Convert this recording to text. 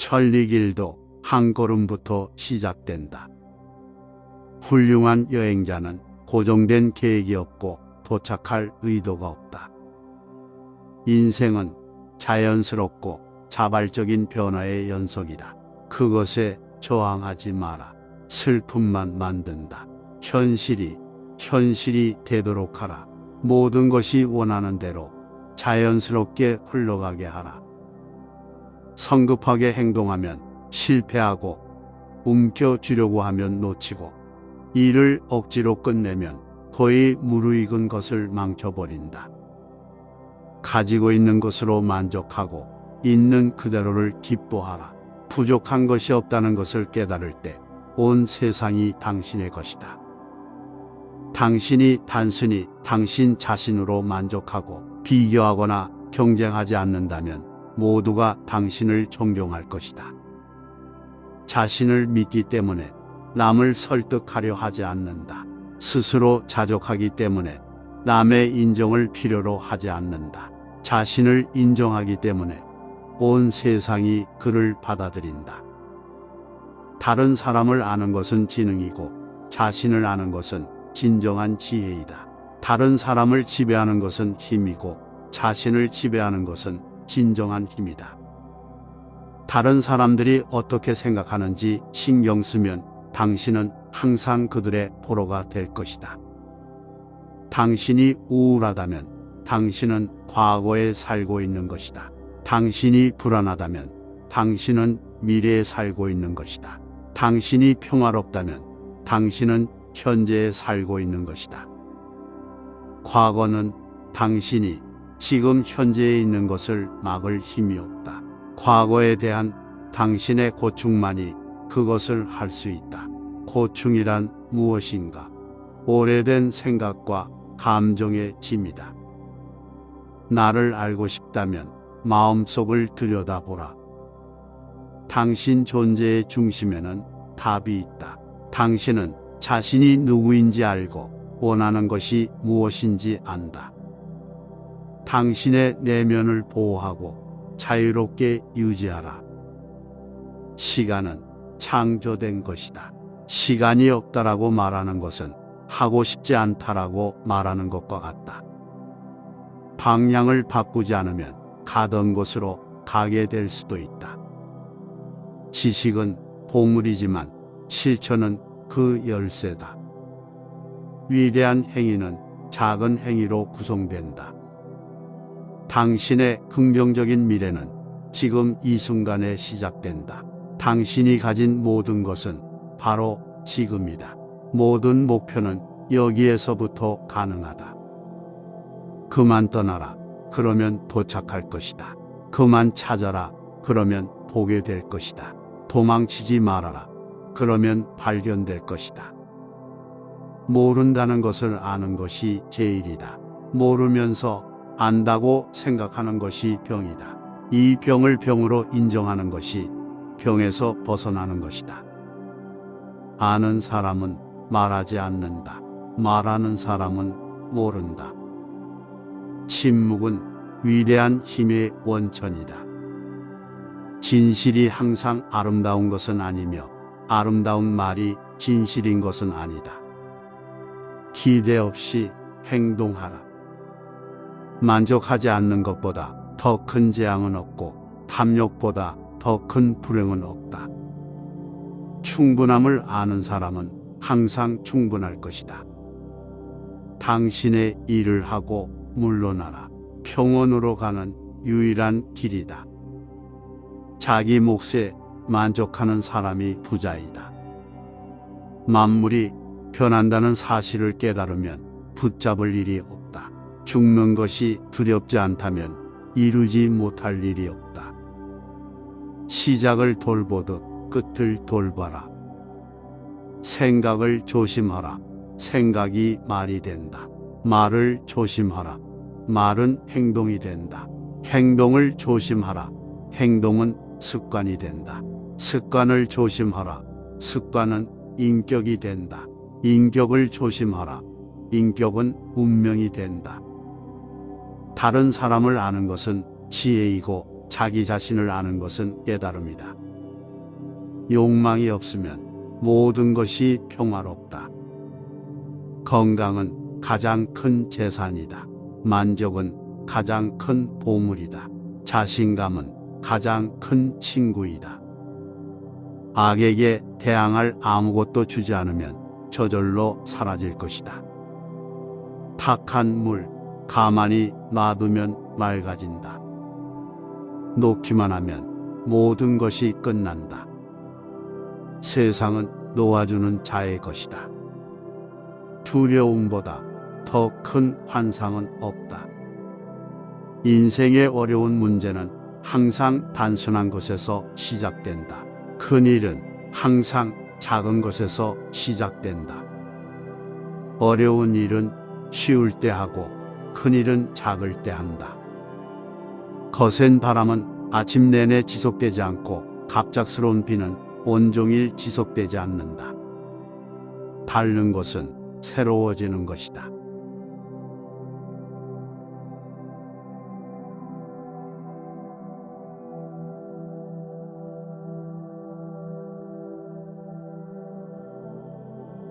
천리길도 한 걸음부터 시작된다. 훌륭한 여행자는 고정된 계획이 없고 도착할 의도가 없다. 인생은 자연스럽고 자발적인 변화의 연속이다. 그것에 저항하지 마라. 슬픔만 만든다. 현실이 되도록 하라. 모든 것이 원하는 대로 자연스럽게 흘러가게 하라. 성급하게 행동하면 실패하고 움켜쥐려고 하면 놓치고 일을 억지로 끝내면 거의 무르익은 것을 망쳐버린다. 가지고 있는 것으로 만족하고 있는 그대로를 기뻐하라. 부족한 것이 없다는 것을 깨달을 때 온 세상이 당신의 것이다. 당신이 단순히 당신 자신으로 만족하고 비교하거나 경쟁하지 않는다면 모두가 당신을 존경할 것이다. 자신을 믿기 때문에 남을 설득하려 하지 않는다. 스스로 자족하기 때문에 남의 인정을 필요로 하지 않는다. 자신을 인정하기 때문에 온 세상이 그를 받아들인다. 다른 사람을 아는 것은 지능이고 자신을 아는 것은 진정한 지혜이다. 다른 사람을 지배하는 것은 힘이고 자신을 지배하는 것은 진정한 힘이다. 다른 사람들이 어떻게 생각하는지 신경 쓰면 당신은 항상 그들의 포로가 될 것이다. 당신이 우울하다면 당신은 과거에 살고 있는 것이다. 당신이 불안하다면 당신은 미래에 살고 있는 것이다. 당신이 평화롭다면 당신은 현재에 살고 있는 것이다. 과거는 당신이 지금 현재에 있는 것을 막을 힘이 없다. 과거에 대한 당신의 고충만이 그것을 할 수 있다. 고충이란 무엇인가? 오래된 생각과 감정의 짐이다. 나를 알고 싶다면 마음속을 들여다보라. 당신 존재의 중심에는 답이 있다. 당신은 자신이 누구인지 알고 원하는 것이 무엇인지 안다. 당신의 내면을 보호하고 자유롭게 유지하라. 시간은 창조된 것이다. 시간이 없다라고 말하는 것은 하고 싶지 않다라고 말하는 것과 같다. 방향을 바꾸지 않으면 가던 곳으로 가게 될 수도 있다. 지식은 보물이지만 실천은 그 열쇠다. 위대한 행위는 작은 행위로 구성된다. 당신의 긍정적인 미래는 지금 이 순간에 시작된다. 당신이 가진 모든 것은 바로 지금이다. 모든 목표는 여기에서부터 가능하다. 그만 떠나라. 그러면 도착할 것이다. 그만 찾아라. 그러면 보게 될 것이다. 도망치지 말아라. 그러면 발견될 것이다. 모른다는 것을 아는 것이 제일이다. 모르면서 안다고 생각하는 것이 병이다. 이 병을 병으로 인정하는 것이 병에서 벗어나는 것이다. 아는 사람은 말하지 않는다. 말하는 사람은 모른다. 침묵은 위대한 힘의 원천이다. 진실이 항상 아름다운 것은 아니며 아름다운 말이 진실인 것은 아니다. 기대 없이 행동하라. 만족하지 않는 것보다 더 큰 재앙은 없고 탐욕보다 더 큰 불행은 없다. 충분함을 아는 사람은 항상 충분할 것이다. 당신의 일을 하고 물러나라. 평온으로 가는 유일한 길이다. 자기 몫에 만족하는 사람이 부자이다. 만물이 변한다는 사실을 깨달으면 붙잡을 일이 없다. 죽는 것이 두렵지 않다면 이루지 못할 일이 없다. 시작을 돌보듯 끝을 돌봐라. 생각을 조심하라. 생각이 말이 된다. 말을 조심하라. 말은 행동이 된다. 행동을 조심하라. 행동은 습관이 된다. 습관을 조심하라. 습관은 인격이 된다. 인격을 조심하라. 인격은 운명이 된다. 다른 사람을 아는 것은 지혜이고 자기 자신을 아는 것은 깨달음이다. 욕망이 없으면 모든 것이 평화롭다. 건강은 가장 큰 재산이다. 만족은 가장 큰 보물이다. 자신감은 가장 큰 친구이다. 악에게 대항할 아무것도 주지 않으면 저절로 사라질 것이다. 탁한 물, 가만히 놔두면 맑아진다. 놓기만 하면 모든 것이 끝난다. 세상은 놓아주는 자의 것이다. 두려움보다 더 큰 환상은 없다. 인생의 어려운 문제는 항상 단순한 것에서 시작된다. 큰 일은 항상 작은 것에서 시작된다. 어려운 일은 쉬울 때 하고 큰 일은 작을 때 한다. 거센 바람은 아침 내내 지속되지 않고 갑작스러운 비는 온종일 지속되지 않는다. 닳는 것은 새로워지는 것이다.